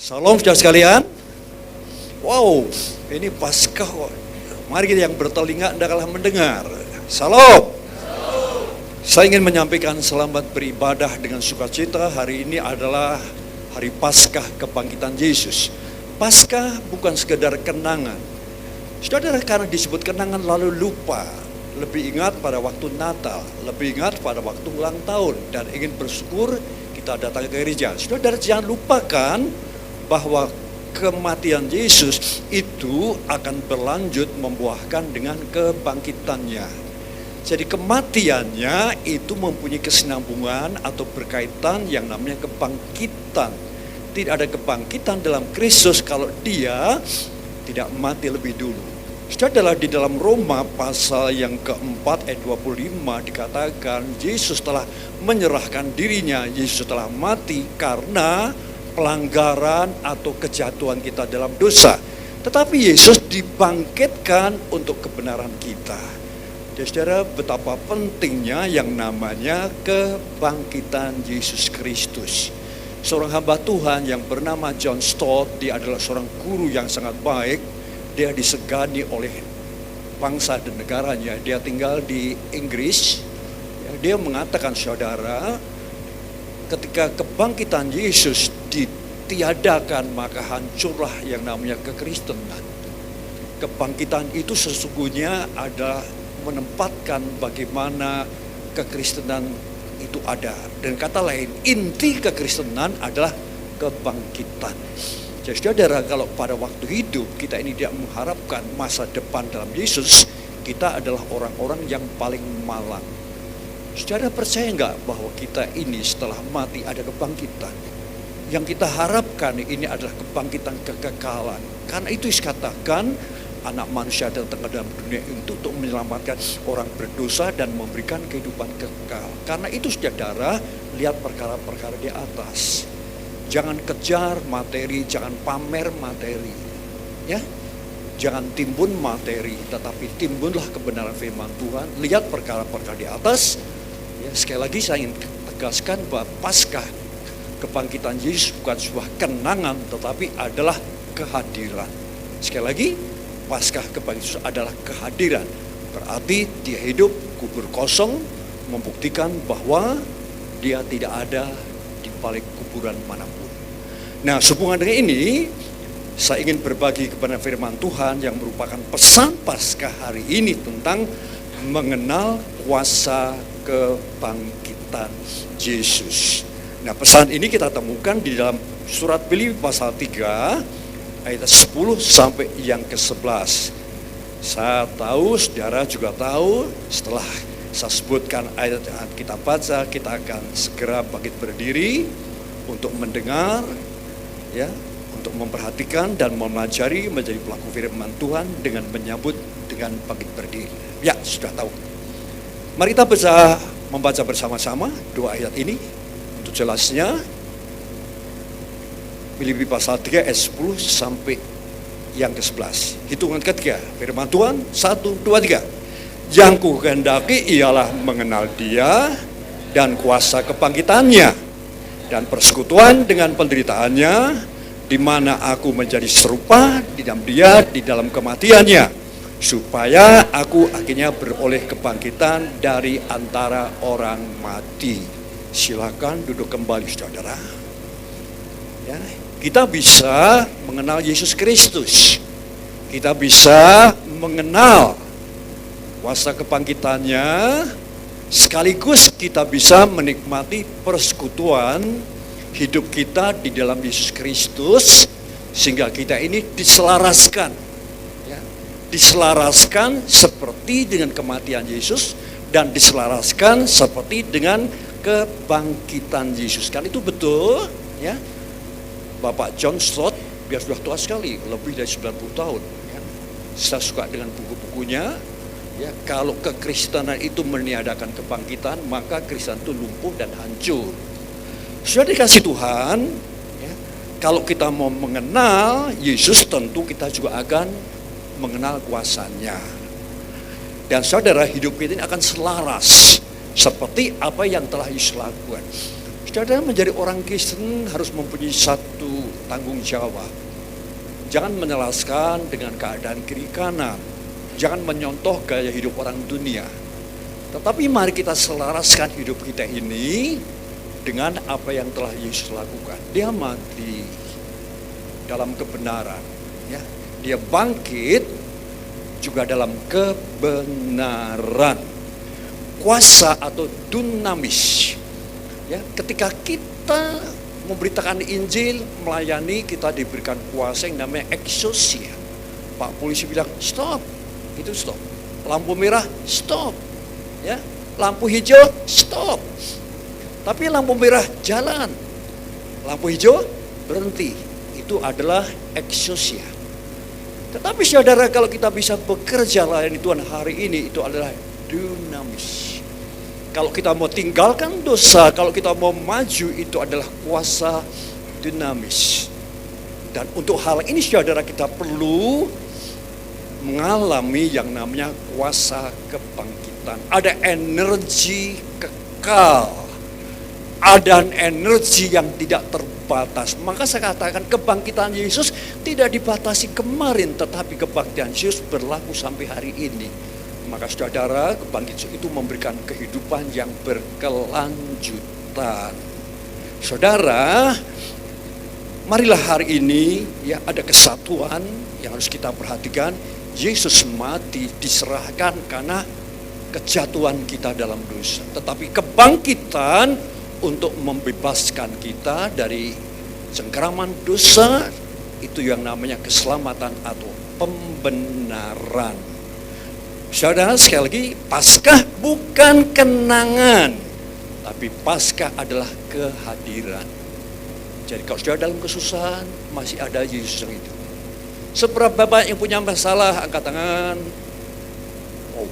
Salam saudara sekalian. Wow, ini Paskah kok. Mari kita yang bertelinga hendaklah mendengar. Salam. Saya ingin menyampaikan selamat beribadah dengan sukacita. Hari ini adalah hari Paskah kebangkitan Yesus. Paskah bukan sekedar kenangan. Saudara, karena disebut kenangan lalu lupa. Lebih ingat pada waktu Natal, lebih ingat pada waktu ulang tahun, dan ingin bersyukur kita datang ke gereja. Saudara, jangan lupakan bahwa kematian Yesus itu akan berlanjut membuahkan dengan kebangkitannya. Jadi kematiannya itu mempunyai kesinambungan atau berkaitan yang namanya kebangkitan. Tidak ada kebangkitan dalam Kristus kalau dia tidak mati lebih dulu. Saudara, di dalam Roma pasal yang keempat ayat 25 dikatakan Yesus telah menyerahkan dirinya, Yesus telah mati karena pelanggaran atau kejatuhan kita dalam dosa. Tetapi Yesus dibangkitkan untuk kebenaran kita. Jadi saudara, betapa pentingnya yang namanya kebangkitan Yesus Kristus. Seorang hamba Tuhan yang bernama John Stott, dia adalah seorang guru yang sangat baik. Dia disegani oleh bangsa dan negaranya. Dia tinggal di Inggris. Dia mengatakan, saudara, ketika kebangkitan Yesus ditiadakan, maka hancurlah yang namanya kekristenan. Kebangkitan itu sesungguhnya adalah menempatkan bagaimana kekristenan itu ada. Dan kata lain, inti kekristenan adalah kebangkitan. Jadi saudara, kalau pada waktu hidup kita ini tidak mengharapkan masa depan dalam Yesus, kita adalah orang-orang yang paling malang. Saudara, percaya enggak bahwa kita ini setelah mati ada kebangkitan? Yang kita harapkan ini adalah kebangkitan kekekalan. Karena itu dikatakan anak manusia datang ke dalam dunia itu untuk menyelamatkan orang berdosa dan memberikan kehidupan kekal. Karena itu saudara, lihat perkara-perkara di atas. Jangan kejar materi, jangan pamer materi, ya. Jangan timbun materi, tetapi timbunlah kebenaran firman Tuhan. Lihat perkara-perkara di atas. Ya, sekali lagi saya ingin tegaskan bahwa Paskah kebangkitan Yesus bukan sebuah kenangan, tetapi adalah kehadiran. Sekali lagi, Paskah kebangkitan Yesus adalah kehadiran. Berarti dia hidup, kubur kosong, membuktikan bahwa dia tidak ada di balik kuburan manapun. Nah, sehubungan dengan ini, saya ingin berbagi kepada firman Tuhan yang merupakan pesan Paskah hari ini tentang mengenal kuasa kebangkitan Yesus. Nah, pesan ini kita temukan di dalam surat Filipi pasal 3 ayat 10 sampai yang ke-11. Saya tahu, saudara juga tahu, setelah saya sebutkan ayat yang kita baca, kita akan segera bangkit berdiri untuk mendengar, ya, untuk memperhatikan dan mempelajari menjadi pelaku firman Tuhan dengan menyambut dengan bangkit berdiri. Ya, sudah tahu. Mari kita membaca bersama-sama dua ayat ini untuk jelasnya. Filipi pasal 3 ayat 10 sampai yang ke-11. Hitungan ketiga, firman Tuhan, 1, 2, 3. Yang ku kehendaki ialah mengenal dia dan kuasa kebangkitannya dan persekutuan dengan penderitaannya, di mana aku menjadi serupa di dalam dia, di dalam kematiannya, supaya aku akhirnya beroleh kebangkitan dari antara orang mati. Silakan duduk kembali, saudara. Ya, kita bisa mengenal Yesus Kristus. Kita bisa mengenal kuasa kebangkitannya, sekaligus kita bisa menikmati persekutuan hidup kita di dalam Yesus Kristus, sehingga kita ini diselaraskan, ya, diselaraskan seperti dengan kematian Yesus dan diselaraskan seperti dengan kebangkitan Yesus. Kan itu betul, ya. Bapak John Stott, biar sudah tua sekali, lebih dari 90 tahun. Ya. Saya suka dengan buku-bukunya. Ya, kalau kekristenan itu meniadakan kebangkitan, maka Kristen itu lumpuh dan hancur. Sudah dikasih Tuhan, ya, kalau kita mau mengenal Yesus, tentu kita juga akan mengenal kuasanya. Dan saudara, hidup kita ini akan selaras seperti apa yang telah Yesus lakukan. Saudara, menjadi orang Kristen harus mempunyai satu tanggung jawab. Jangan menyelaskan dengan keadaan kiri kanan. Jangan menyontoh gaya hidup orang dunia. Tetapi mari kita selaraskan hidup kita ini dengan apa yang telah Yesus lakukan. Dia mati dalam kebenaran, ya. Dia bangkit juga dalam kebenaran. Kuasa atau dunamis. Ya, ketika kita memberitakan Injil, melayani, kita diberikan kuasa yang namanya exousia. Pak polisi bilang, stop. Itu stop. Lampu merah, stop. Ya, lampu hijau, stop. Tapi lampu merah jalan. Lampu hijau berhenti. Itu adalah exousia. Tetapi saudara, kalau kita bisa bekerja layani Tuhan hari ini, itu adalah dunamis. Kalau kita mau tinggalkan dosa, kalau kita mau maju, itu adalah kuasa dinamis. Dan untuk hal ini saudara, kita perlu mengalami yang namanya kuasa kebangkitan. Ada energi kekal, ada energi yang tidak terbatas. Maka saya katakan kebangkitan Yesus tidak dibatasi kemarin, tetapi kebangkitan Yesus berlaku sampai hari ini. Maka saudara, kebangkitan itu memberikan kehidupan yang berkelanjutan. Saudara, marilah hari ini ya ada kesatuan yang harus kita perhatikan. Yesus mati diserahkan karena kejatuhan kita dalam dosa. Tetapi kebangkitan untuk membebaskan kita dari cengkeraman dosa, itu yang namanya keselamatan atau pembenaran. Saudara, sekali lagi, Paskah bukan kenangan, tapi Paskah adalah kehadiran. Jadi kalau sudah dalam kesusahan, masih ada Yesus yang itu. Seberapa banyak yang punya masalah, angkat tangan. Oh.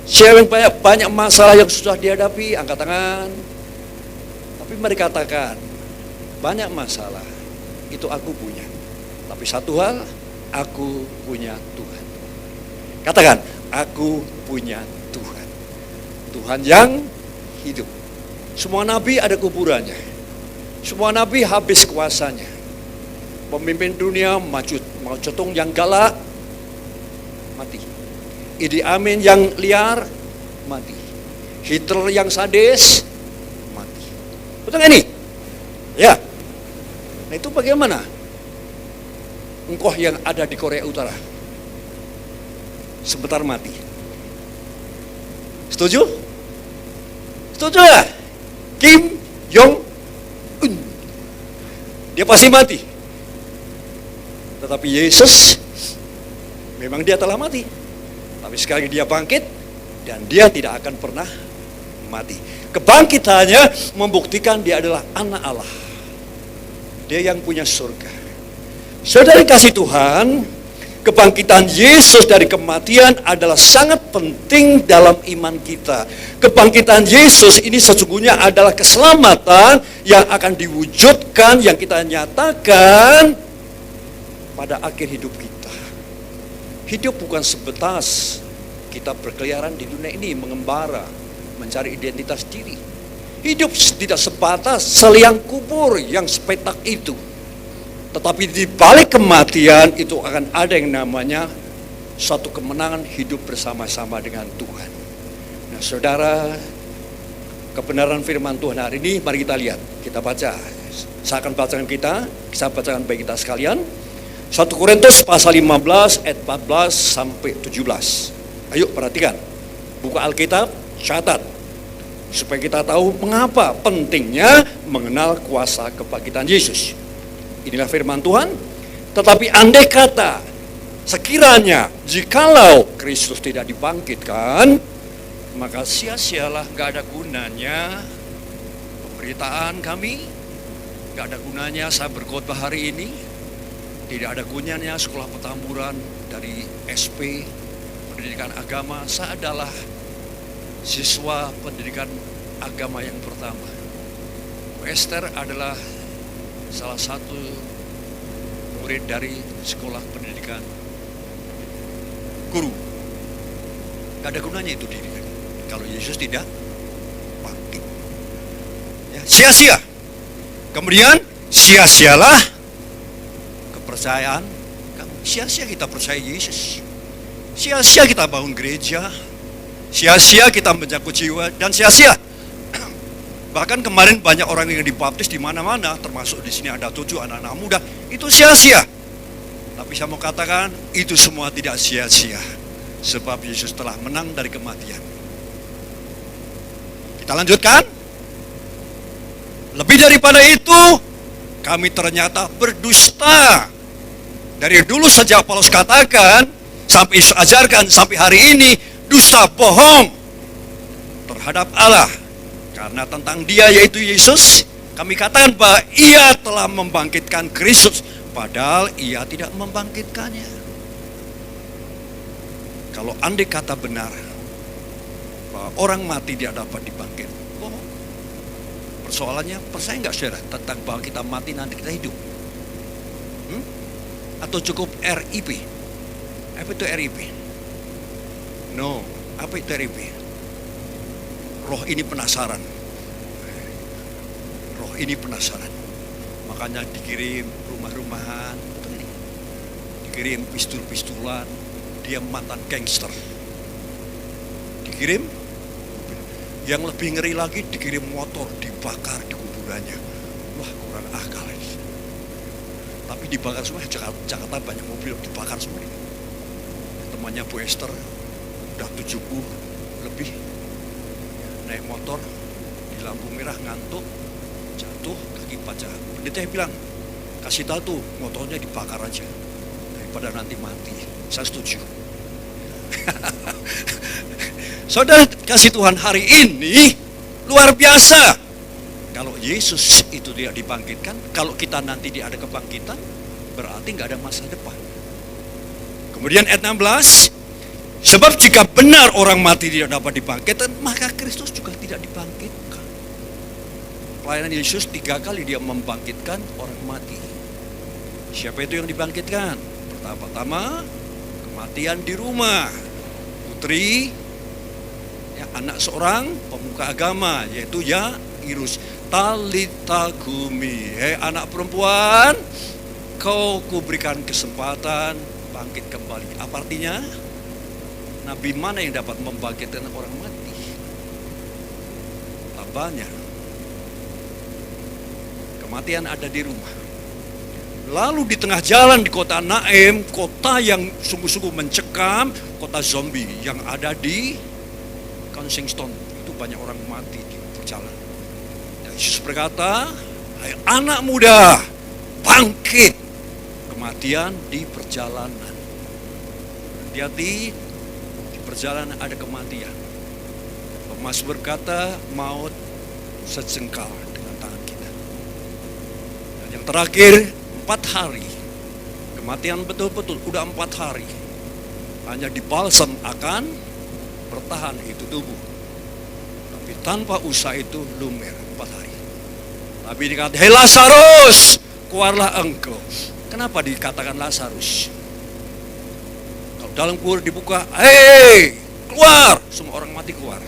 Siapa yang banyak masalah yang susah dihadapi, angkat tangan. Tapi mereka katakan, banyak masalah, itu aku punya. Tapi satu hal, aku punya Tuhan. Katakan, aku punya Tuhan. Tuhan yang hidup. Semua nabi ada kuburannya. Semua nabi habis kuasanya. Pemimpin dunia Mao Zedong yang galak, mati. Idi Amin yang liar, mati. Hitler yang sadis, mati. Betul gak ini? Ya. Nah itu bagaimana? Engkau yang ada di Korea Utara, sebentar mati. Setuju? Setuju ya? Kim Jong-un, dia pasti mati. Tetapi Yesus, memang dia telah mati, tapi sekali dia bangkit, dan dia tidak akan pernah mati. Kebangkitannya membuktikan dia adalah anak Allah. Dia yang punya surga. Saudara kasih Tuhan, kebangkitan Yesus dari kematian adalah sangat penting dalam iman kita. Kebangkitan Yesus ini sesungguhnya adalah keselamatan yang akan diwujudkan, yang kita nyatakan pada akhir hidup kita. Hidup bukan sebatas kita berkeliaran di dunia ini, mengembara, mencari identitas diri. Hidup tidak sebatas seliang kubur yang sepetak itu. Tetapi di balik kematian itu akan ada yang namanya satu kemenangan hidup bersama-sama dengan Tuhan. Nah saudara, kebenaran firman Tuhan hari ini mari kita lihat. Kita baca. Saya akan bacakan saya bacakan bagi kita sekalian. 1 Korintus pasal 15 ayat 14 sampai 17. Ayo perhatikan. Buka Alkitab, catat. Supaya kita tahu mengapa pentingnya mengenal kuasa kebangkitan Yesus. Inilah firman Tuhan. Tetapi andai kata, sekiranya jikalau Kristus tidak dibangkitkan, maka sia-sialah, gak ada gunanya pemberitaan kami, gak ada gunanya saya berkhotbah hari ini, tidak ada gunanya sekolah petamburan dari SP, pendidikan agama. Saya adalah siswa pendidikan agama yang pertama. Esther adalah salah satu murid dari sekolah pendidikan guru. Gak ada gunanya itu diri kalau Yesus tidak bangkit. Ya, sia-sia. Kemudian sia-sialah kepercayaan kamu. Sia-sia kita percaya Yesus. Sia-sia kita bangun gereja. Sia-sia kita menjaga jiwa. Dan sia-sia. Bahkan kemarin banyak orang yang dibaptis di mana-mana, termasuk di sini ada 7 anak-anak muda. Itu sia-sia. Tapi saya mau katakan, itu semua tidak sia-sia. Sebab Yesus telah menang dari kematian. Kita lanjutkan. Lebih daripada itu, kami ternyata berdusta. Dari dulu sejak Paulus katakan, sampai Yesus ajarkan, sampai hari ini, dusta bohong terhadap Allah. Karena tentang dia yaitu Yesus, kami katakan bahwa ia telah membangkitkan Kristus, padahal ia tidak membangkitkannya. Kalau andai kata benar, bahwa orang mati tidak dapat dibangkit, bohong. Persoalannya, percaya nggak saudara tentang bahwa kita mati nanti kita hidup? Atau cukup RIP? Apa itu RIP? No, apa itu RIP? Roh ini penasaran. Roh ini penasaran. Makanya dikirim rumah-rumahan, dikirim pistul-pistulan, dia mantan gangster. Dikirim. Yang lebih ngeri lagi dikirim motor, dibakar di kuburannya. Wah, kurang akal ini. Tapi dibakar semua. Jakarta banyak mobil dibakar semua. Temannya Bu Esther udah 70 lebih, naik motor di lampu merah ngantuk, jatuh kaki pecah. Pendeta bilang, kasih tahu tuh motornya dibakar aja daripada nanti mati. Saya setuju. Saudara kasih Tuhan, hari ini luar biasa. Kalau Yesus itu tidak dibangkitkan, kalau kita nanti tidak ada kebangkitan, berarti nggak ada masa depan. Kemudian ayat 16, sebab jika benar orang mati tidak dapat dibangkitkan, maka Kristus juga tidak dibangkitkan. Pelayanan Yesus 3 kali dia membangkitkan orang mati. Siapa itu yang dibangkitkan? Pertama-tama kematian di rumah. Putri, anak seorang pemuka agama, yaitu Yairus. Talita kumi, hei anak perempuan, kau kuberikan kesempatan bangkit kembali. Apa artinya? Nabi mana yang dapat membangkitkan orang mati? Labanya. Kematian ada di rumah. Lalu di tengah jalan di kota Naim, kota yang sungguh-sungguh mencekam, kota zombie yang ada di Kensington, itu banyak orang mati di perjalanan. Dan Yesus berkata, hai anak muda, bangkit. Kematian di perjalanan. Hati-hati, di perjalanan ada kematian. Mazmur berkata, maut sejengkal dengan tangan kita. Dan yang terakhir, 4 hari. Kematian betul-betul, udah 4 hari. Hanya dibalsam akan bertahan itu tubuh. Tapi tanpa usaha itu lumer 4 hari. Tapi dikatakan, hei Lazarus, keluarlah engkau. Kenapa dikatakan Lazarus? Kalau dalam kubur dibuka, hei, keluar. Semua orang mati keluar.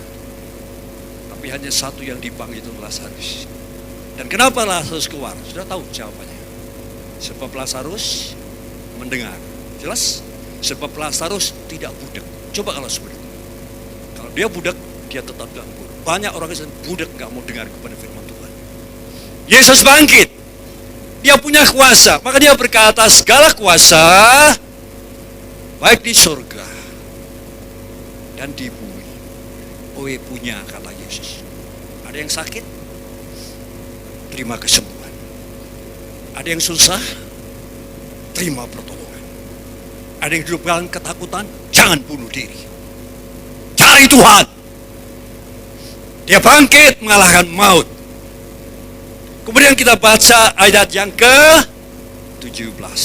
Tapi hanya satu yang dipanggil, itu Lazarus. Dan kenapa Lazarus keluar? Sudah tahu jawabannya. Sebab Lazarus mendengar. Jelas? Sebab Lazarus tidak budak. Coba kalau seperti itu. Kalau dia budak, dia tetap ganggu. Banyak orang yang budak gak mau dengar kepada firman Tuhan. Yesus bangkit. Dia punya kuasa. Maka dia berkata, segala kuasa baik di surga dan di bumi, Oe punya, kata Yesus. Ada yang sakit, terima kesembuhan. Ada yang susah, terima pertolongan. Ada yang hidup dalam ketakutan, jangan bunuh diri. Cari Tuhan. Dia bangkit mengalahkan maut. Kemudian kita baca ayat yang ke-17.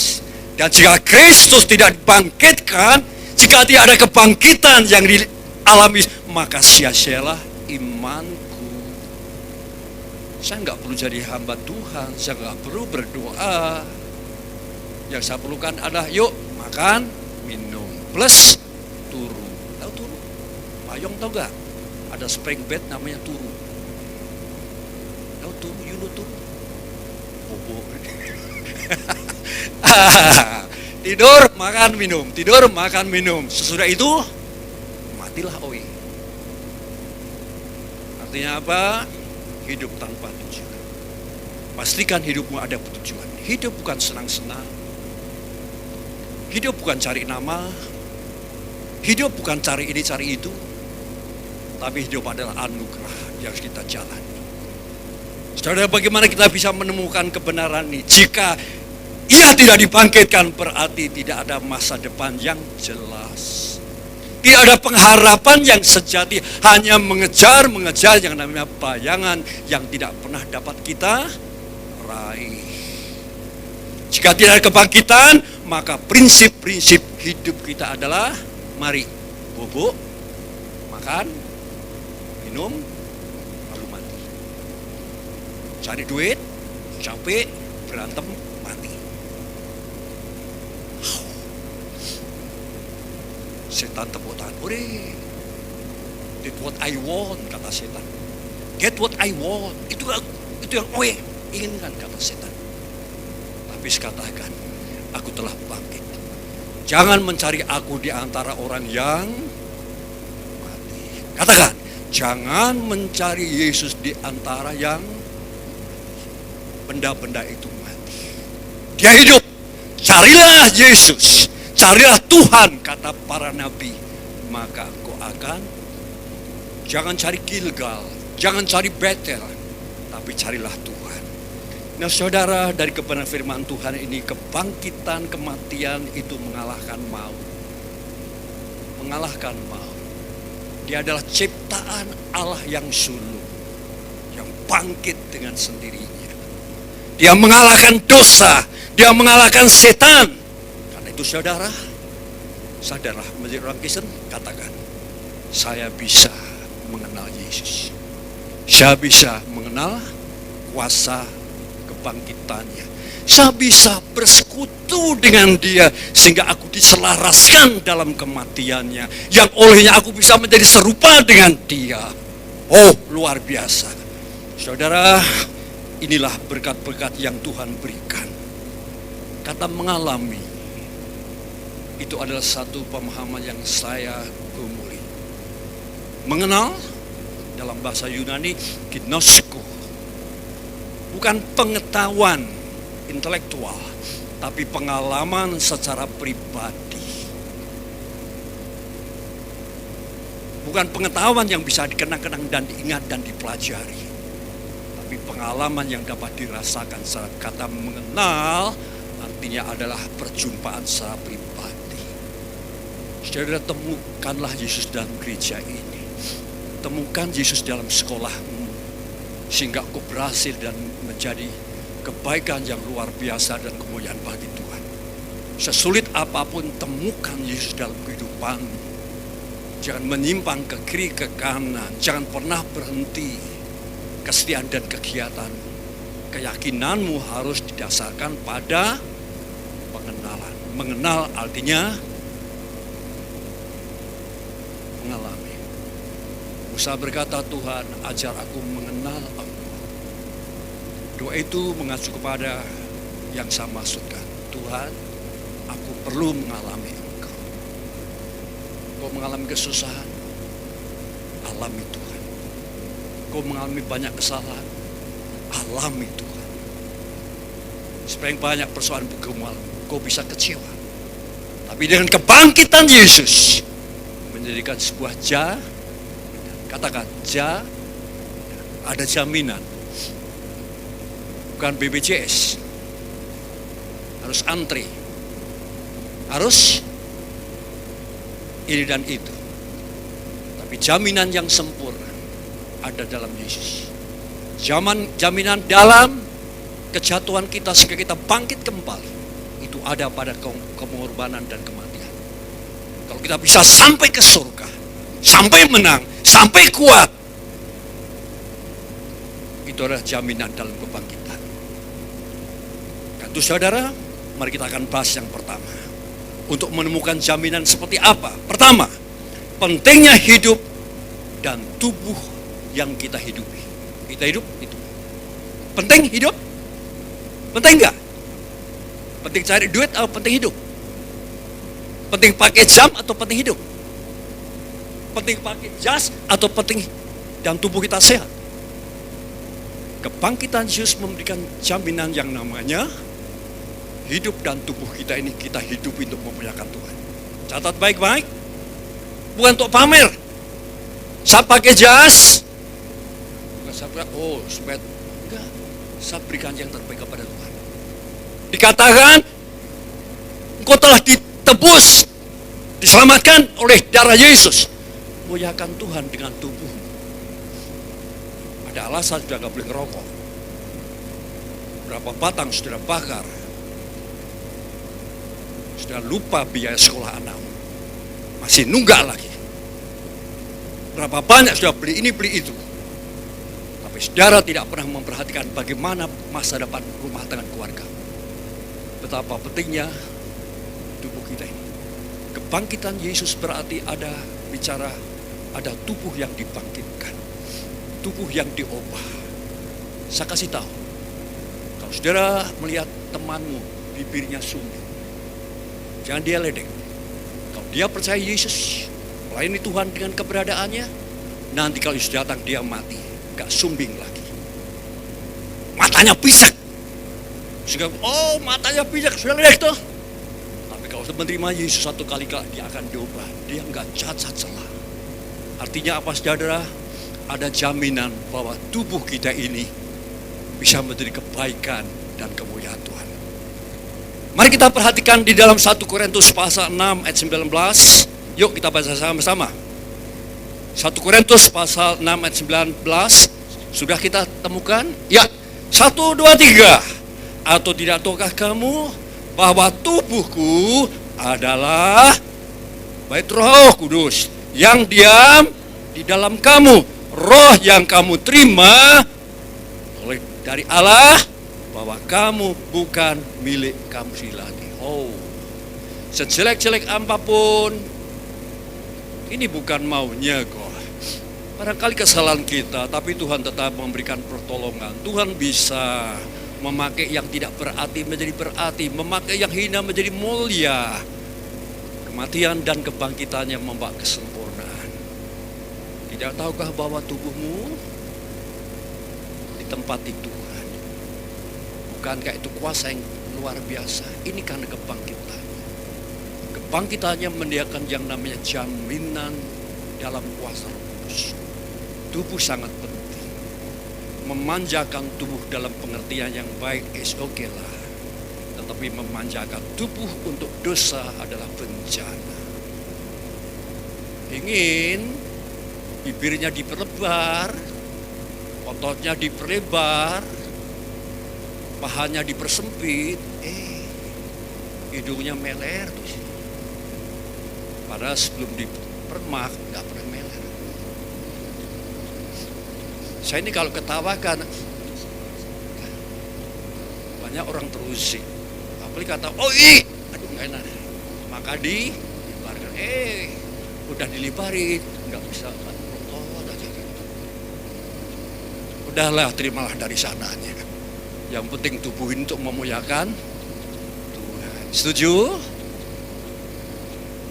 Dan jika Kristus tidak dibangkitkan, jika tidak ada kebangkitan yang dialami, maka sia-sialah imanku. Saya nggak perlu jadi hamba Tuhan, saya nggak perlu berdoa. Yang saya perlukan adalah yuk makan, minum, plus turu. Tahu turu? Payung tahu gak? Ada spring bed namanya turu. Tahu turu? You know turu? Bobo. Tidur, makan, minum. Tidur, makan, minum. Sesudah itu, matilah oi. Artinya apa? Hidup tanpa tujuan. Pastikan hidupmu ada tujuan. Hidup bukan senang-senang. Hidup bukan cari nama. Hidup bukan cari ini, cari itu. Tapi hidup adalah anugerah yang kita jalani. Saudara, bagaimana kita bisa menemukan kebenaran ini? Jika ia tidak dibangkitkan, berarti tidak ada masa depan yang jelas. Tidak ada pengharapan yang sejati. Hanya mengejar yang namanya bayangan yang tidak pernah dapat kita raih. Jika tidak ada kebangkitan, maka prinsip-prinsip hidup kita adalah mari bubuk, makan, minum, lalu mati. Cari duit, capek, berantem, mati. Setan tepuk tangan. Ore, did what I want, kata setan. Get what I want. Itu yang inginkan, kata setan. Tapi katakan, aku telah bangkit. Jangan mencari aku di antara orang yang mati. Katakan, jangan mencari Yesus di antara yang benda-benda itu mati. Dia hidup. Carilah Yesus. Carilah Tuhan, kata para nabi. Maka engkau akan, jangan cari Gilgal, jangan cari Betel, tapi carilah Tuhan. Nah saudara, dari kebenaran firman Tuhan ini, kebangkitan kematian itu mengalahkan maut. Mengalahkan maut. Dia adalah ciptaan Allah yang sulung, yang bangkit dengan sendirinya. Dia mengalahkan dosa, dia mengalahkan setan. Karena itu saudara, sadarlah menjadi orang Kristen, katakan, saya bisa mengenal Yesus. Saya bisa mengenal kuasa kebangkitannya. Saya bisa bersekutu dengan dia sehingga aku diselaraskan dalam kematiannya, yang olehnya aku bisa menjadi serupa dengan dia. Oh, luar biasa. Saudara, inilah berkat-berkat yang Tuhan berikan. Kata mengalami itu adalah satu pemahaman yang saya gumuli. Mengenal dalam bahasa Yunani gnosko, bukan pengetahuan intelektual, tapi pengalaman secara pribadi. Bukan pengetahuan yang bisa dikenang-kenang dan diingat dan dipelajari, tapi pengalaman yang dapat dirasakan. Secara kata mengenal artinya adalah perjumpaan secara pribadi. Saudara, temukanlah Yesus dalam gereja ini. Temukan Yesus dalam sekolahmu, sehingga kau berhasil dan menjadi kebaikan yang luar biasa dan kemuliaan bagi Tuhan. Sesulit apapun, temukan Yesus dalam kehidupanmu. Jangan menyimpang ke kiri ke kanan. Jangan pernah berhenti kesetiaan dan kegiatan. Keyakinanmu harus didasarkan pada pengenalan. Mengenal artinya mengalami. Musa berkata, Tuhan ajar aku mengenal Engkau. Doa itu mengacu kepada yang saya maksudkan. Tuhan, aku perlu mengalami Engkau. Kau mengalami kesusahan, alami Tuhan. Kau mengalami banyak kesalahan, alami Tuhan. Sepanjang banyak persoalan kau bisa kecewa. Tapi dengan kebangkitan Yesus, menjadikan sebuah katakan ada jaminan. Bukan BPJS, harus antri, harus ini dan itu. Tapi jaminan yang sempurna ada dalam Yesus. Jaminan dalam kejatuhan kita sehingga kita bangkit kembali, itu ada pada pengorbanan dan kematian. Kalau kita bisa sampai ke surga, sampai menang, sampai kuat, itu adalah jaminan dalam kebangkitan. Dan itu saudara, mari kita akan bahas yang pertama. Untuk menemukan jaminan seperti apa? Pertama, pentingnya hidup dan tubuh yang kita hidupi. Kita hidup itu penting. Hidup penting enggak? Penting cari duit atau penting hidup? Penting pakai jam atau penting hidup? Penting pakai jas atau penting dan tubuh kita sehat? Kebangkitan Yesus memberikan jaminan yang namanya hidup dan tubuh kita ini kita hidup untuk memuliakan Tuhan. Catat baik-baik. Bukan untuk pamer. Saya pakai jas. Bukan saya bilang, oh supaya enggak. Saya berikan yang terbaik kepada Tuhan. Dikatakan, engkau telah ditebus, diselamatkan oleh darah Yesus. Muliakan Tuhan dengan tubuhmu. Ada alasan sudah nggak boleh ngerokok. Berapa batang sudah bakar. Sudah lupa biaya sekolah anak. Masih nunggak lagi. Berapa banyak sudah beli ini beli itu. Tapi saudara tidak pernah memperhatikan bagaimana masa depan rumah tangga keluarga. Betapa pentingnya tubuh kita ini. Kebangkitan Yesus berarti ada tubuh yang dibangkitkan. Tubuh yang diubah. Saya kasih tahu. Kalau saudara melihat temanmu bibirnya sumbing, jangan dia ledek. Kalau dia percaya Yesus, melayani Tuhan dengan keberadaannya, nanti kalau Yesus datang dia mati, gak sumbing lagi. Matanya pisak. Sehingga, oh matanya pisak, sudah ledek tuh. Tapi kalau menerima Yesus satu kali dia akan diubah. Dia gak cacat celah. Artinya apa saudara? Ada jaminan bahwa tubuh kita ini bisa menjadi kebaikan dan kemuliaan Tuhan. Mari kita perhatikan di dalam 1 Korintus pasal 6 ayat 19. Yuk kita baca sama-sama. 1 Korintus pasal 6 ayat 19. Sudah kita temukan? Ya. 1, 2, 3. Atau tidak tahukah kamu bahwa tubuhku adalah bait Roh Kudus yang diam di dalam kamu, roh yang kamu terima oleh dari Allah, bahwa kamu bukan milik kamu sendiri lagi. Oh, sejelek-jelek apapun, ini bukan maunya kok. Barangkali kesalahan kita, tapi Tuhan tetap memberikan pertolongan. Tuhan bisa memakai yang tidak berarti menjadi berarti, memakai yang hina menjadi mulia. Kematian dan kebangkitannya membawa kesempurnaan. Tidak tahukah bahwa tubuhmu ditempati Tuhan? Bukankah itu kuasa yang luar biasa? Ini karena kebangkitan. Kebangkitannya mendiakan yang namanya jaminan dalam kuasa Roh Kudus. Tubuh sangat penting. Memanjakan tubuh dalam pengertian yang baik is okay lah. Tetapi memanjakan tubuh untuk dosa adalah bencana. Ingin bibirnya diperlebar, ototnya diperlebar, pahanya dipersempit, hidungnya meler tuh. Padahal sebelum dipermak nggak pernah meler. Saya ini kalau ketawakan, banyak orang terusik. Apalagi kata, oh aduh nggak enak. Maka dilibarkan, udah dilibarin, nggak bisa kan, aja gitu. Udahlah, terimalah dari sananya. Yang penting tubuhin untuk memuliakan Tuhan. Setuju?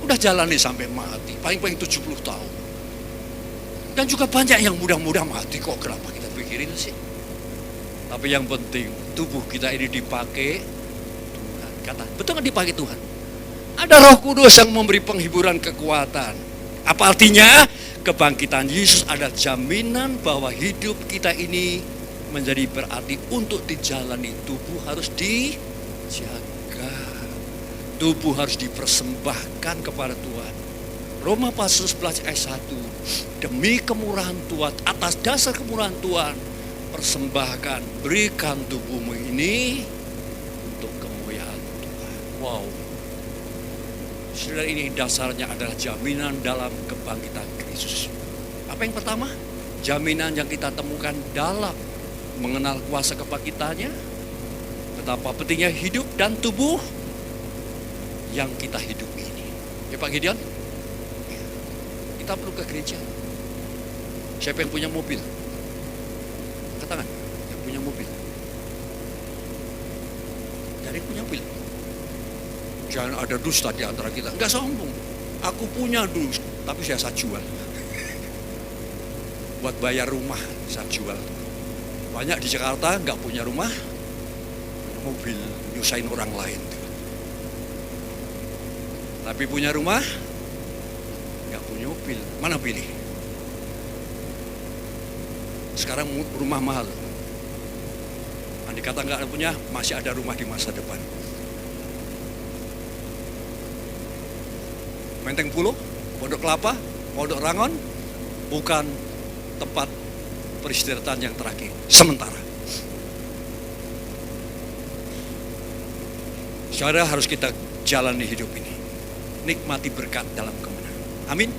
Udah jalani sampai mati, paling-paling 70 tahun. Dan juga banyak yang mudah-mudah mati kok, kenapa kita pikirin sih? Tapi yang penting tubuh kita ini dipakai Tuhan. Kata, betul nggak dipakai Tuhan? Ada Roh Kudus yang memberi penghiburan kekuatan. Apa artinya? Kebangkitan Yesus ada jaminan bahwa hidup kita ini menjadi berarti untuk dijalani. Tubuh harus dijaga. Tubuh harus dipersembahkan kepada Tuhan. Roma pasal 11 ayat 1. Demi kemurahan Tuhan, atas dasar kemurahan Tuhan, persembahkan, berikan tubuhmu ini untuk kemuliaan Tuhan. Wow. Saudara, ini dasarnya adalah jaminan dalam kebangkitan Kristus. Apa yang pertama? Jaminan yang kita temukan dalam mengenal kuasa kebangkitannya. Betapa pentingnya hidup dan tubuh yang kita hidup ini. Ya Pak Gideon? Kita perlu ke gereja. Siapa yang punya mobil? Angkat tangan. Yang punya mobil. Dari punya mobil. Jangan ada dusta di antara kita. Enggak sombong. Aku punya dusta, tapi saya jual. Buat bayar rumah, saya jual. Banyak di Jakarta enggak punya rumah, mobil, nyusahin orang lain. Tapi punya rumah, enggak punya mobil. Mana pilih? Sekarang rumah mahal. Andai kata enggak punya, masih ada rumah di masa depan. Menteng Pulo, Pondok Kelapa, Pondok Rangon, bukan tempat peristirahatan yang terakhir, sementara. Saudara, harus kita jalani hidup ini. Nikmati berkat dalam kemenangan. Amin.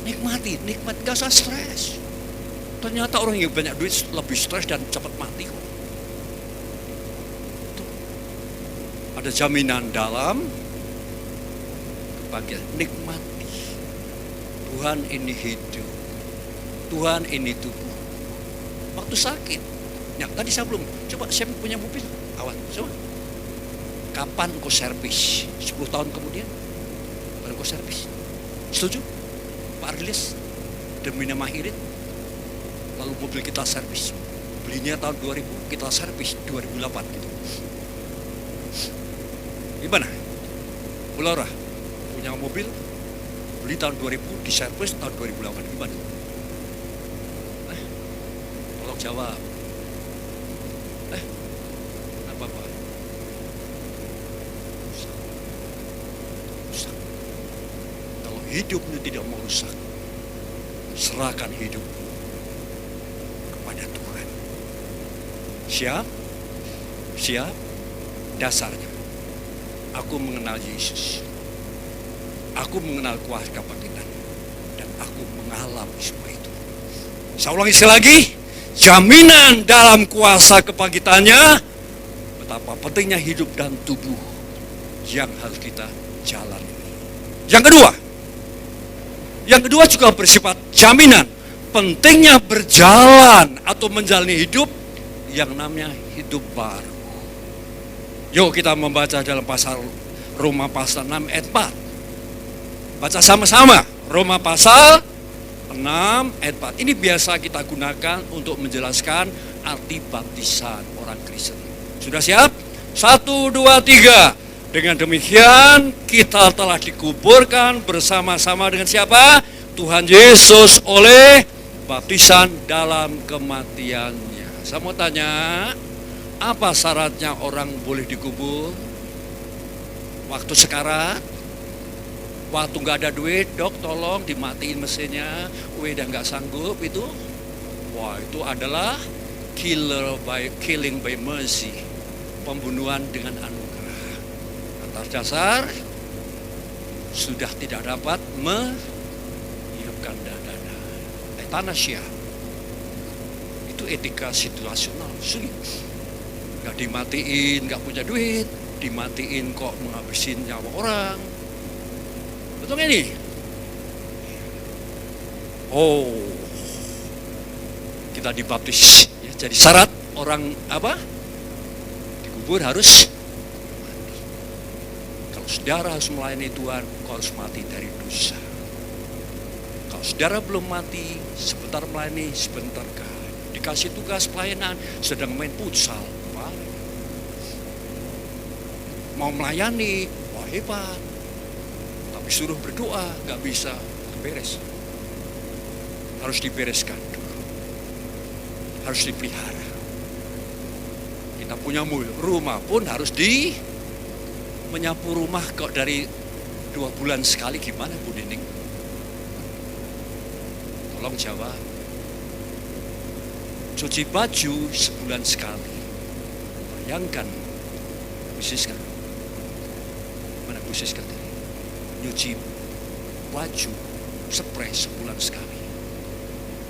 Nikmati, gak usah stres. Ternyata orang yang banyak duit lebih stres dan cepat mati kok. Ada jaminan dalam kebahagiaan. Nikmati. Tuhan ini hidup. Tuhan ini tubuh. Waktu sakit. Ya, tadi saya belum. Coba saya punya mobil. Awan, coba. Kapan kau servis? 10 tahun kemudian baru kau servis. Setuju? Pak Ardiles demi nama Irit. Lalu mobil kita servis. Belinya tahun 2000, kita servis 2008 gitu. Gimana? Bu Laura punya mobil, beli tahun 2000, diservis tahun 2008. Gimana? Tolong jawab. Apa-apa? Rusak. Kalau hidupmu tidak mau rusak, serahkan hidupmu kepada Tuhan. Siap? Siap? Dasarnya, aku mengenal Yesus. Aku mengenal kuasa kebangkitan. Dan aku mengalami semua itu. Saya ulangi sekali lagi. Jaminan dalam kuasa kebangkitannya. Betapa pentingnya hidup dan tubuh yang harus kita jalani. Yang kedua juga bersifat jaminan. Pentingnya berjalan atau menjalani hidup yang namanya hidup baru. Yuk kita membaca dalam pasal Roma pasal 6 ayat 4. Baca sama-sama. Roma pasal 6 ayat 4. Ini biasa kita gunakan untuk menjelaskan arti baptisan orang Kristen. Sudah siap? 1, 2, 3. Dengan demikian kita telah dikuburkan bersama-sama dengan siapa? Tuhan Yesus oleh baptisan dalam kematiannya. Saya mau tanya, apa syaratnya orang boleh dikubur? Waktu sekarat? Waktu nggak ada duit, dok tolong dimatiin mesinnya, udah nggak sanggup itu. Wah, itu adalah killing by mercy, pembunuhan dengan anugerah. Atas dasar sudah tidak dapat menghidupkan dada. Euthanasia itu etika situasional, sulit. Nggak dimatiin, nggak punya duit, dimatiin kok menghabisin nyawa orang. Betul ini? Oh, kita dibaptis. Ya, jadi syarat orang apa? Dikubur harus mati. Kalau saudara harus melayani Tuhan, kau harus mati dari dosa. Kalau saudara belum mati, sebentar melayani, sebentar kah? Dikasih tugas pelayanan, sedang main futsal. Mau melayani, wah hebat. Tapi suruh berdoa, gak bisa beres. Harus dibereskan dulu. Harus dipelihara. Kita punya rumah pun harus menyapu rumah kok dari 2 bulan sekali, gimana Bu Nining? Tolong jawab. Cuci baju sebulan sekali. Bayangkan, khusus kan? Mana khusus kan? Nyuci baju spray sebulan sekali.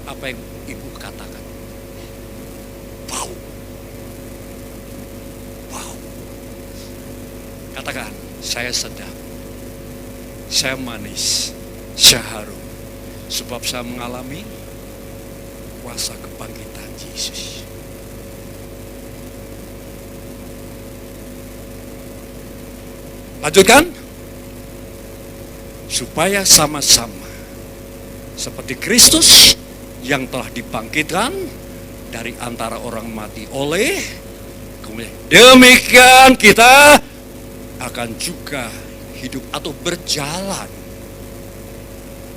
Apa yang ibu katakan? Bau. Katakan, saya sedap, saya manis, saya harum, sebab saya mengalami kuasa kebangkitan Yesus. Lanjutkan. Supaya sama-sama seperti Kristus yang telah dibangkitkan dari antara orang mati oleh kemuliaan. Demikian kita akan juga hidup atau berjalan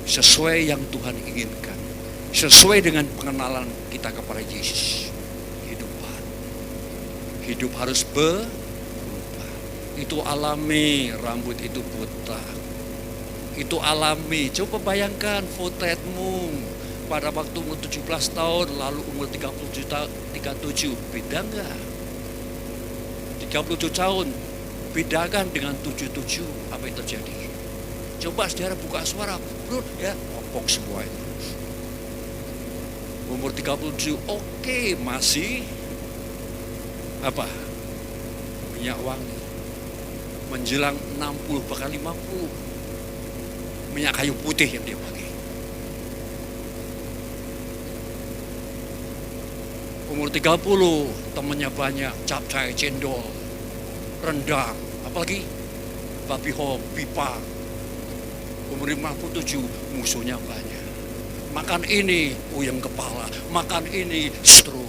sesuai yang Tuhan inginkan. Sesuai dengan pengenalan kita kepada Yesus. Hidup harus berubah. Itu alami, rambut itu botak. Itu alami. Coba bayangkan potretmu pada waktu umur 17 tahun, lalu umur 37 beda enggak? 37 tahun, bedakan dengan 77, apa yang terjadi? Coba saudara buka suara, bro, ya, opok semua itu. Umur 37, oke, masih apa? Minyak wangi. Menjelang 60 bahkan 50. Minyak kayu putih yang dia pakai. Umur 30, temannya banyak, capcay, cendol, rendang, apalagi babi hong, pipa. Umur 57, musuhnya banyak. Makan ini, puyeng kepala, makan ini, stroke.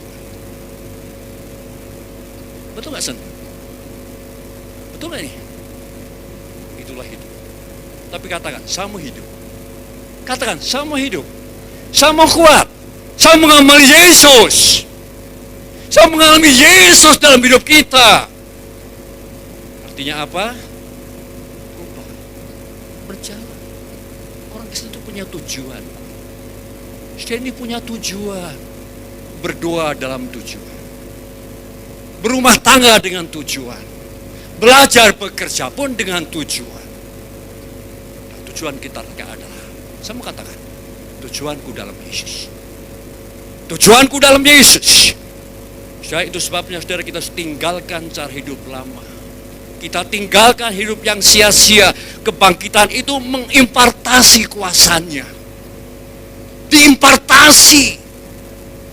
Betul gak, Sen? Betul gak ini? Itulah hidup. Tapi katakan, sama hidup. Katakan, sama hidup. Sama kuat. Sama mengalami Yesus. Sama mengalami Yesus dalam hidup kita. Artinya apa? Berubah. Berjalan. Orang Kristen itu punya tujuan. Saya ini punya tujuan. Berdoa dalam tujuan. Berumah tangga dengan tujuan. Belajar bekerja pun dengan tujuan. Tujuan kita adalah, saya mau katakan, tujuanku dalam Yesus. Tujuanku dalam Yesus. Saudara, itu sebabnya saudara kita tinggalkan cara hidup lama. Kita tinggalkan hidup yang sia-sia. Kebangkitan itu mengimpartasi kuasanya. Diimpartasi.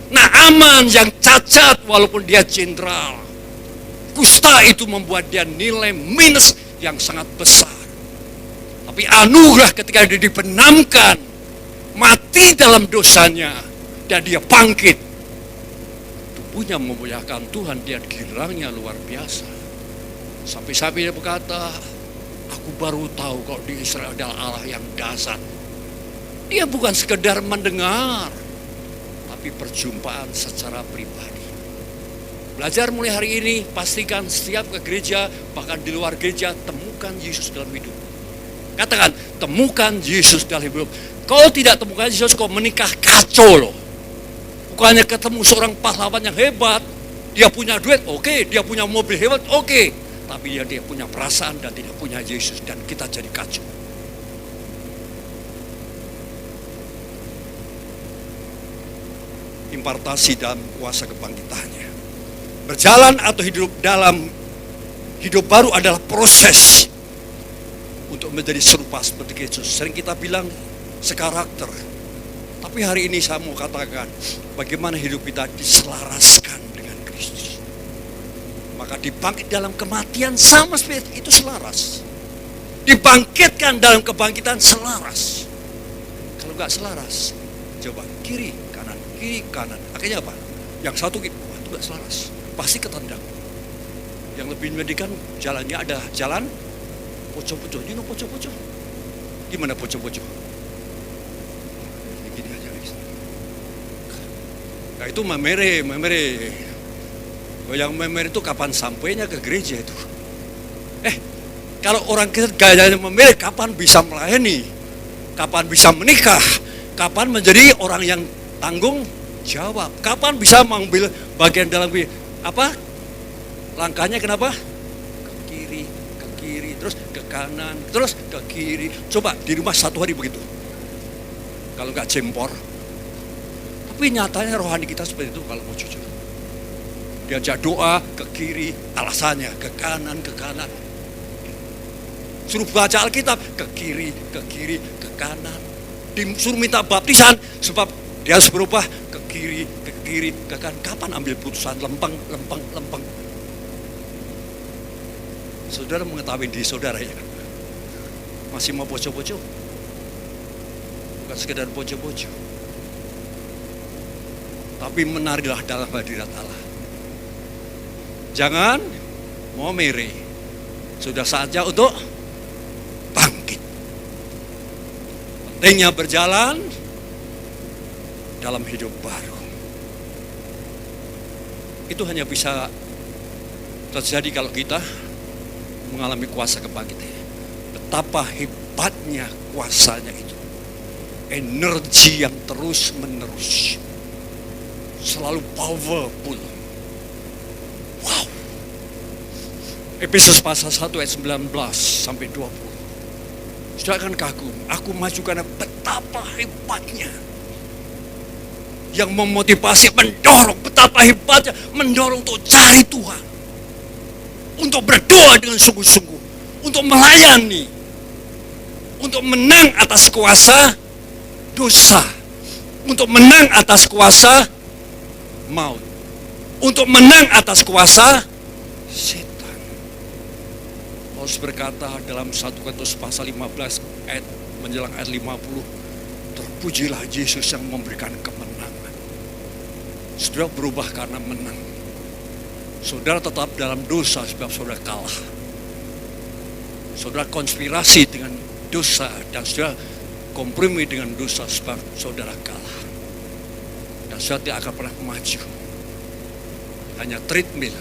Naaman yang cacat walaupun dia jenderal. Kusta itu membuat dia nilai minus yang sangat besar. Tapi anugerah ketika dia dibenamkan, mati dalam dosanya, dan dia bangkit. Tubuhnya memuliakan Tuhan, dia girangnya luar biasa. Sampai-sampai dia berkata, aku baru tahu kalau di Israel adalah Allah yang dahsyat. Dia bukan sekedar mendengar, tapi perjumpaan secara pribadi. Belajar mulai hari ini, pastikan setiap ke gereja, bahkan di luar gereja, temukan Yesus dalam hidup. Katakan, temukan Yesus dalam hidup. Kau tidak temukan Yesus, kau menikah kacau loh. Bukannya ketemu seorang pahlawan yang hebat, dia punya duit, oke, dia punya mobil hebat, oke. Tapi dia punya perasaan dan tidak punya Yesus, dan kita jadi kacau. Impartasi dalam kuasa kebangkitannya. Berjalan atau hidup dalam hidup baru adalah proses untuk menjadi serupa seperti Yesus. Sering kita bilang sekarakter. Tapi hari ini saya mau katakan bagaimana hidup kita diselaraskan dengan Kristus. Maka dibangkit dalam kematian sama seperti itu selaras. Dibangkitkan dalam kebangkitan selaras. Kalau nggak selaras, coba kiri kanan. Akhirnya apa? Yang satu gitu, itu nggak selaras. Pasti ketendang. Yang lebih menyedihkan jalannya adalah jalan pocong-pocong. You know pocong-pocong? Gimana pocong-pocong? Gini aja guys. Nah itu memere. Yang memere itu kapan sampainya ke gereja itu? Kalau orang kita gayanya memere, kapan bisa melayani? Kapan bisa menikah? Kapan menjadi orang yang tanggung jawab? Kapan bisa mengambil bagian dalam apa? Langkahnya kenapa? Ke kiri, terus ke kanan, terus ke kiri. Coba di rumah satu hari begitu. Kalau nggak jempor. Tapi nyatanya rohani kita seperti itu kalau mau jujur. Diajak doa ke kiri, alasannya ke kanan. Suruh baca Alkitab ke kiri, ke kanan. Disuruh minta baptisan sebab dia harus berubah ke kiri, ke kanan. Kapan ambil putusan lempeng. Saudara mengetahui diri saudara ya? Masih mau bocor-bocor? Bukan sekedar bocor-bocor. Tapi menarilah dalam hadirat Allah. Jangan mau mere. Sudah saatnya untuk bangkit. Pentingnya berjalan dalam hidup baru. Itu hanya bisa terjadi kalau kita mengalami kuasa kebangkitan. Betapa hebatnya kuasanya itu. Energi yang terus menerus. Selalu powerful. Wow. Efesus pasal 1 ayat 19 sampai 20. Sudah akan kagum. Aku maju karena betapa hebatnya. Yang memotivasi, mendorong, betapa hebatnya, mendorong untuk cari Tuhan. Untuk berdoa dengan sungguh-sungguh. Untuk melayani. Untuk menang atas kuasa dosa. Untuk menang atas kuasa maut. Untuk menang atas kuasa setan. Paulus berkata dalam 1 Korintus pasal 15 ayat menjelang ayat 50, terpujilah Yesus yang memberikan kemenangan. Saudara berubah karena menang. Saudara tetap dalam dosa sebab saudara kalah. Saudara konspirasi dengan dosa dan saudara kompromi dengan dosa sebab saudara kalah. Dan saudara tidak akan pernah maju. Hanya treadmill.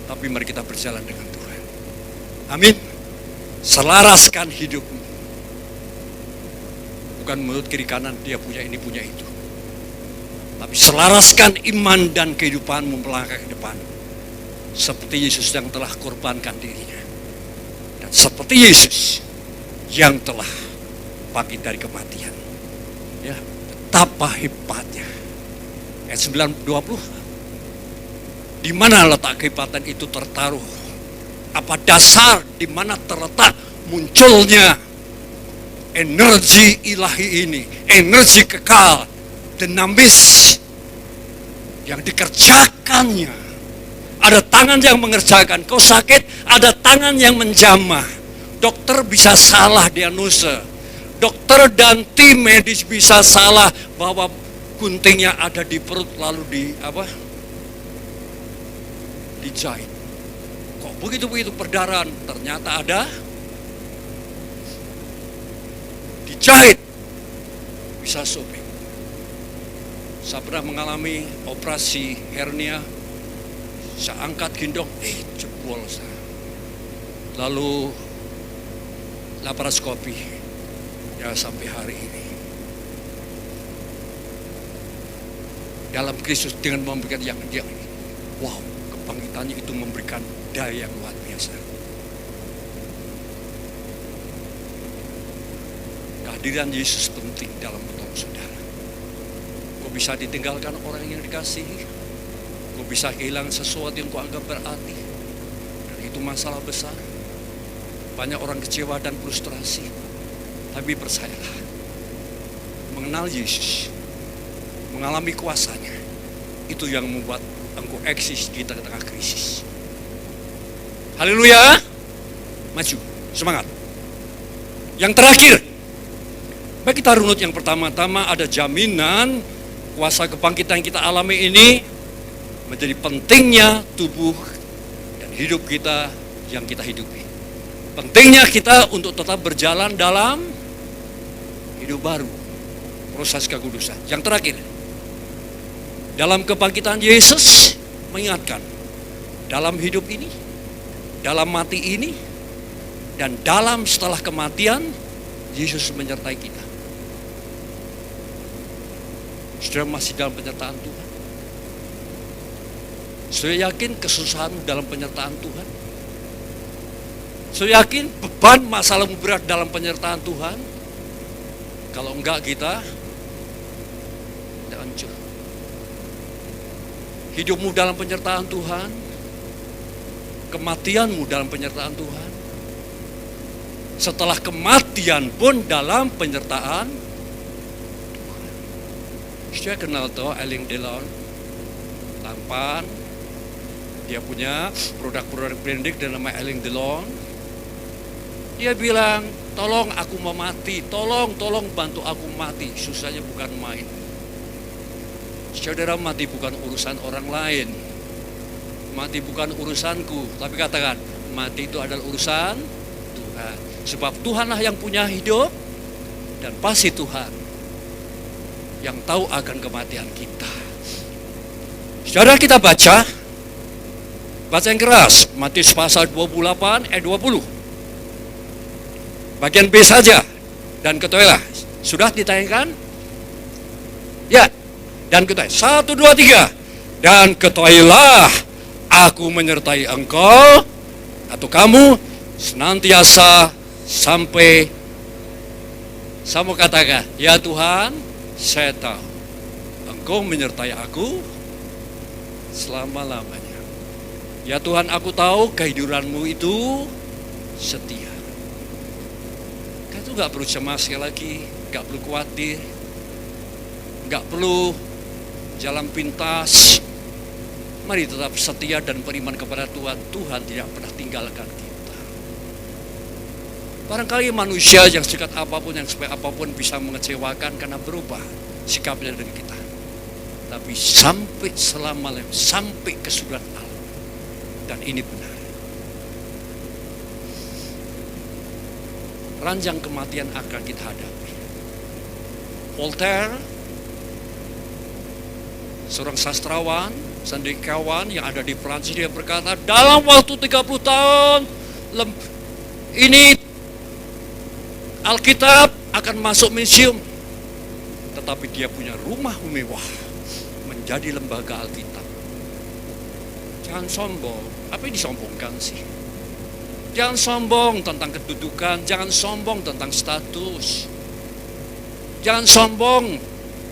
Tapi mari kita berjalan dengan Tuhan. Amin. Selaraskan hidupmu. Bukan menurut kiri kanan dia punya ini punya itu. Tapi selaraskan iman dan kehidupanmu melangkah ke depan. Seperti Yesus yang telah korbankan dirinya. Dan seperti Yesus yang telah bangkit dari kematian. Ya, betapa hebatnya. Ayat 9:20. Di mana letak kehebatan itu tertaruh? Apa dasar di mana terletak munculnya energi ilahi ini, energi kekal, dinamis yang dikerjakannya. Ada tangan yang mengerjakan. Kau sakit, ada tangan yang menjamah. Dokter bisa salah diagnosa. Dokter dan tim medis bisa salah bahwa guntingnya ada di perut lalu dijahit. Kok begitu perdarahan? Ternyata ada dijahit. Bisa sobek. Saya pernah mengalami operasi hernia. Saya angkat gendong, jebol saya. Lalu laparoskopi, ya sampai hari ini. Dalam Kristus dengan memberikan yang dia, wow, kebangkitannya itu memberikan daya yang luar biasa. Kehadiran Yesus penting dalam hidup saudara. Kau bisa ditinggalkan orang yang dikasihi. Kau bisa kehilangan sesuatu yang kau anggap berarti. Dan itu masalah besar. Banyak orang kecewa dan frustrasi. Tapi percayalah. Mengenal Yesus. Mengalami kuasanya. Itu yang membuat engkau eksis di tengah-tengah krisis. Haleluya. Maju. Semangat. Yang terakhir. Baik, kita runut yang pertama-tama ada jaminan kuasa kebangkitan yang kita alami ini menjadi pentingnya tubuh dan hidup kita yang kita hidupi. Pentingnya kita untuk tetap berjalan dalam hidup baru, proses kekudusan. Yang terakhir, dalam kebangkitan Yesus mengingatkan, dalam hidup ini, dalam mati ini, dan dalam setelah kematian, Yesus menyertai kita. Saudara masih dalam penyertaan Tuhan? Saya yakin kesusahan dalam penyertaan Tuhan. Saya yakin beban masalahmu berat dalam penyertaan Tuhan. Kalau enggak kita hancur. Hidupmu dalam penyertaan Tuhan. Kematianmu dalam penyertaan Tuhan. Setelah kematian pun dalam penyertaan Tuhan. Saya kenal tuh Alain Delon. Tampan, Dia punya produk-produk branding dan nama Alain Delon. Dia bilang, tolong aku mau mati, tolong bantu aku mati. Susahnya bukan main. Saudara, mati bukan urusan orang lain. Mati bukan urusanku, tapi katakan, mati itu adalah urusan Tuhan. Sebab Tuhanlah yang punya hidup, dan pasti Tuhan yang tahu akan kematian kita. Saudara, kita baca yang keras, Matius pasal 28 ayat 20. Bagian B saja, dan ketahuilah. Sudah ditayangkan? Ya, dan ketahui. 1, 2, 3. Dan ketahuilah, aku menyertai engkau, atau kamu, senantiasa sampai. Sama katakan, ya Tuhan, saya tahu engkau menyertai aku selama-lamanya. Ya Tuhan, aku tahu kehidupanmu itu setia. Itu gak perlu cemas sekali lagi, gak perlu khawatir, gak perlu jalan pintas. Mari tetap setia dan beriman kepada Tuhan. Tuhan tidak pernah tinggalkan kita. Barangkali manusia yang sekat apapun, yang sebaik apapun bisa mengecewakan karena berubah sikapnya dari kita. Tapi sampai selama-lamanya, sampai kesudahan Allah. Dan ini benar. Ranjang kematian akan kita hadapi. Voltaire, seorang sastrawan, sendikawan yang ada di Prancis, dia berkata, dalam waktu 30 tahun ini Alkitab akan masuk museum. Tetapi dia punya rumah mewah menjadi lembaga Alkitab. Jangan sombong. Apa yang disombongkan sih? Jangan sombong tentang kedudukan, jangan sombong tentang status. Jangan sombong,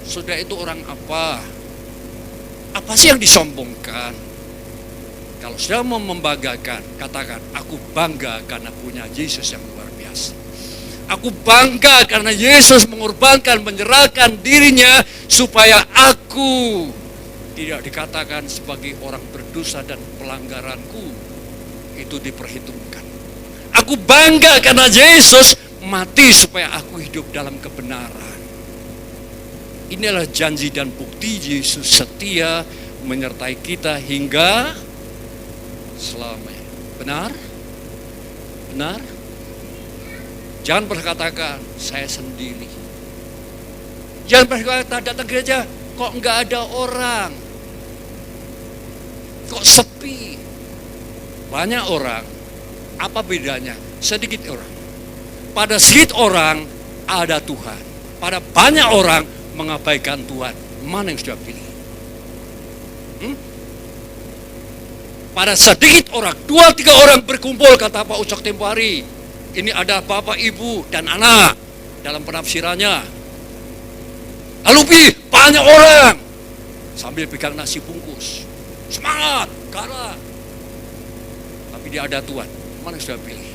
saudara itu orang apa? Apa sih yang disombongkan? Kalau saudara mau membanggakan, katakan, aku bangga karena punya Yesus yang luar biasa. Aku bangga karena Yesus mengorbankan, menyerahkan dirinya supaya aku tidak dikatakan sebagai orang berdosa dan pelanggaranku itu diperhitungkan. Aku bangga karena Yesus mati supaya aku hidup dalam kebenaran. Inilah janji dan bukti Yesus setia menyertai kita hingga selamanya. Benar? Benar? Jangan berkatakan saya sendiri. Jangan berkata datang gereja kok enggak ada orang. Kok sepi? Banyak orang. Apa bedanya? Sedikit orang. Pada sedikit orang ada Tuhan. Pada banyak orang mengabaikan Tuhan. Mana yang sudah pilih? Pada sedikit orang, 2-3 orang berkumpul, kata Pak Ucok tempo hari. Ini ada bapak, ibu, dan anak dalam penafsirannya. Lalu banyak orang sambil pegang nasi bungkus. Semangat, galak. Tapi dia ada Tuhan. Mana yang sudah pilih?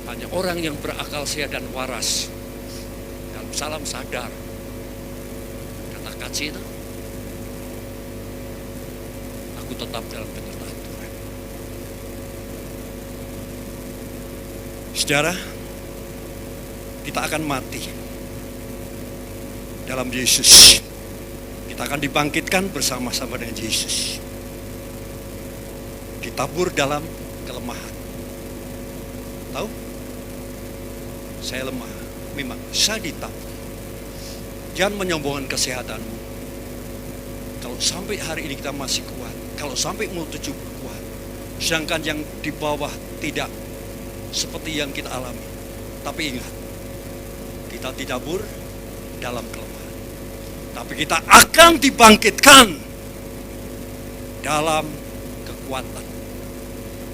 Hanya orang yang berakal sehat dan waras. Dalam salam sadar. Kata Kaci itu, aku tetap dalam penyertaan Tuhan. Saudara, kita akan mati dalam Yesus. Kita akan dibangkitkan bersama-sama dengan Yesus. Ditabur dalam kelemahan. Tahu? Saya lemah. Memang, saya ditabur. Jangan menyombongkan kesehatanmu. Kalau sampai hari ini kita masih kuat, kalau sampai umur 70 kuat, sedangkan yang di bawah tidak seperti yang kita alami. Tapi ingat, kita ditabur dalam kelemahan. Tapi kita akan dibangkitkan dalam kekuatan.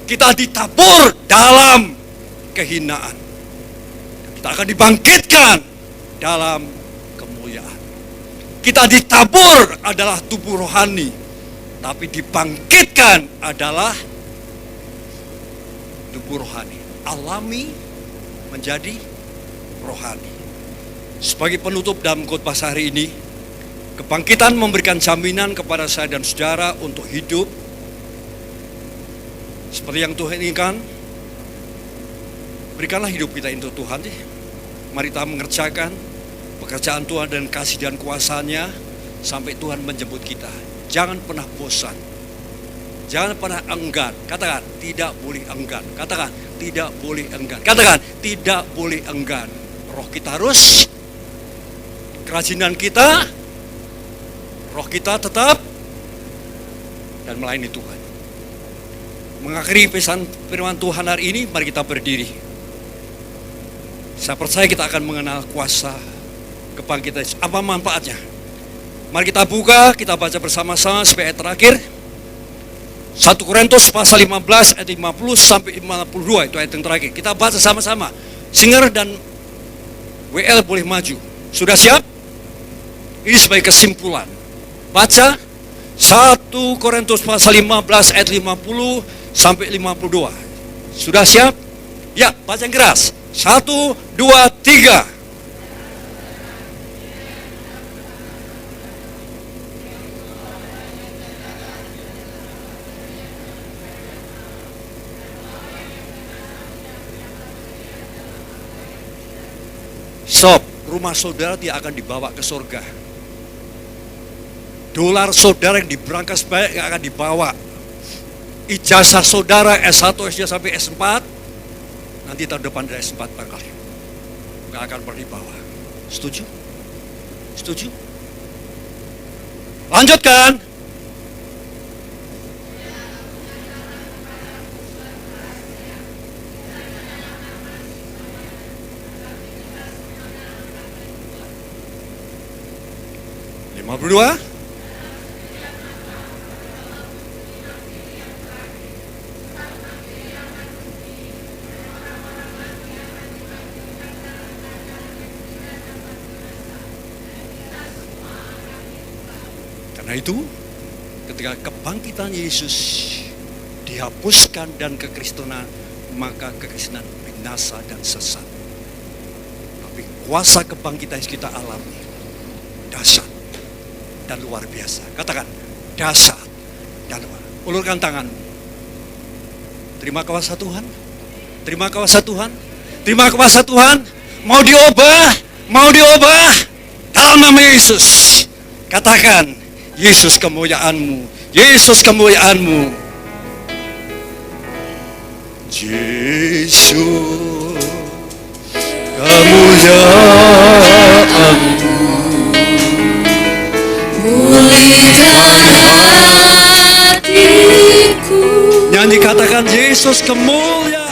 Kita ditabur dalam kehinaan. Kita akan dibangkitkan dalam kemuliaan. Kita ditabur adalah tubuh rohani, tapi dibangkitkan adalah tubuh rohani. Alami menjadi rohani. Sebagai penutup dalam khotbah hari ini, kebangkitan memberikan jaminan kepada saya dan saudara untuk hidup Seperti yang Tuhan inginkan, berikanlah hidup kita untuk Tuhan. Mari kita mengerjakan pekerjaan Tuhan dan kasih dan kuasa-Nya sampai Tuhan menjemput kita. Jangan pernah bosan. Jangan pernah enggan. Katakan, tidak boleh enggan. Katakan, tidak boleh enggan. Katakan, tidak boleh enggan. Roh kita harus, kerajinan kita, roh kita tetap, dan melayani Tuhan. Mengakhiri pesan firman Tuhan hari ini, mari kita berdiri. Saya percaya kita akan mengenal kuasa kebangkitan. Apa manfaatnya? Mari kita buka, kita baca bersama-sama supaya terakhir. 1 Korintus pasal 15 ayat 50 sampai 52, itu ayat yang terakhir. Kita baca sama-sama. Singer dan WL boleh maju. Sudah siap? Ini sebagai kesimpulan. Baca 1 Korintus pasal 15 ayat 50 sampai 52. Sudah siap? Ya, baca yang keras. 1, 2, 3. Stop, rumah saudara tidak akan dibawa ke surga. Dolar saudara yang diberangkas banyak yang akan dibawa. Ijazah saudara S1, S2 sampai S4, nanti tahun depan dari S4 barangkali nggak akan pernah dibawa. Setuju? Setuju? Lanjutkan. Berdua. Karena itu, ketika kebangkitan Yesus dihapuskan dan kekristenan, maka kekristenan binasa dan sesat. Tapi kuasa kebangkitan yang kita alami dahsyat dan luar biasa. Katakan, dahsyat dan luar. Ulurkan tangan. Terima kuasa Tuhan. Terima kuasa Tuhan. Terima kuasa Tuhan. Mau diubah, mau diubah dalam nama Yesus. Katakan, Yesus kemuliaanmu, Yesus kemuliaanmu. Yesus kemuliaanmu. Nyanyi, katakan Yesus kemuliaan.